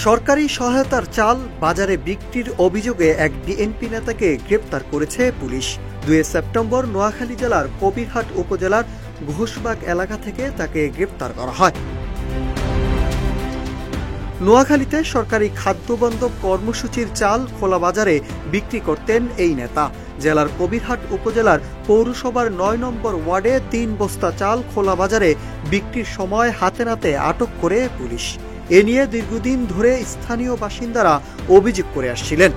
সরকারি সহায়তার চাল বাজারে বিক্রির অভিযোগে এক বিএনপি নেতাকে গ্রেপ্তার করেছে পুলিশ। 2 সেপ্টেম্বর নোয়াখালী জেলার কবিরহাট উপজেলার ঘোষবাগ এলাকা থেকে তাকে গ্রেপ্তার করা হয়। নোয়াখালীতে সরকারি খাদ্যবন্ধব কর্মসূচির চাল খোলা বাজারে বিক্রি করতেন এই নেতা। জেলার কবিরহাট উপজেলার পৌরসভার 9 নম্বর ওয়ার্ডে 3 বস্তা চাল খোলা বাজারে বিক্রির সময় হাতে নাতে আটক করে পুলিশ। এ নিয়ে দীর্ঘদিন ধরে স্থানীয় বাসিন্দারা অভিযোগ করে আসছিলেন।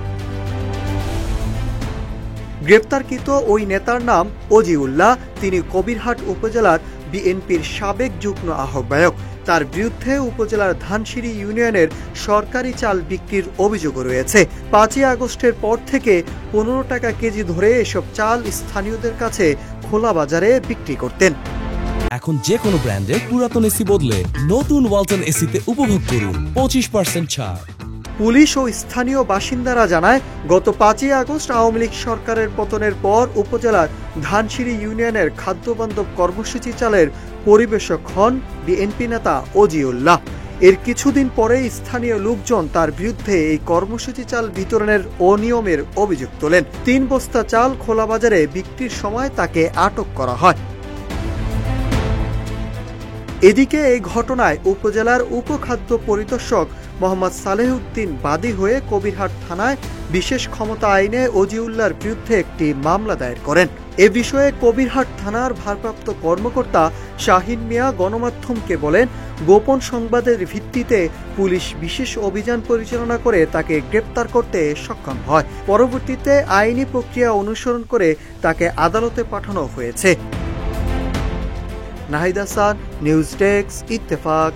গ্রেপ্তারকৃত ওই নেতার নাম অজিউল্লাহ। তিনি কবিরহাট উপজেলার বিএনপির সাবেক যুগ্ম আহ্বায়ক। তার বিরুদ্ধে উপজেলার ধানসিঁড়ি ইউনিয়নের সরকারি চাল বিক্রির অভিযোগও রয়েছে। 5 আগস্টের পর থেকে 15 টাকা কেজি ধরে এসব চাল স্থানীয়দের কাছে খোলা বাজারে বিক্রি করতেন। এখন যে কোনো ব্র্যান্ডের পুরাতন এসি বদলে নতুন ওয়ালটন এসিতে উপভোগ করুন 25% ছাড়। পুলিশ ও স্থানীয় বাসিন্দারা জানায়, গত 5 আগস্ট আওয়ামী লীগ সরকারের পতনের পর উপজেলার ধানসিঁড়ি ইউনিয়নের খাদ্যবন্ধব কর্মসূচি চালের পরিবেশক হন বিএনপি নেতা অজিউল্লাহ। এর কিছুদিন পরে স্থানীয় লোকজন তার বিরুদ্ধে এই কর্মসূচি চাল বিতরণের অনিয়মের অভিযোগ তোলেন। 3 বস্তা চাল খোলা বাজারে বিক্রির সময় তাকে আটক করা হয়। এদিকে এই ঘটনায় উপজেলার উপখাদ্য পরিদর্শক মোহাম্মদ সালেহউদ্দিন বাদী হয়ে কবিরহাট থানায় বিশেষ ক্ষমতা আইনে অজিউল্লাহর বিরুদ্ধে একটি মামলা দায়ের করেন। এ বিষয়ে কবিরহাট থানার ভারপ্রাপ্ত কর্মকর্তা শাহিন মিয়া গণমাধ্যমকে বলেন, গোপন সংবাদের ভিত্তিতে পুলিশ বিশেষ অভিযান পরিচালনা করে তাকে গ্রেপ্তার করতে সক্ষম হয়। পরবর্তীতে আইনি প্রক্রিয়া অনুসরণ করে তাকে আদালতে পাঠানো হয়েছে। Nahid Hasan, news desk, Ittefaq.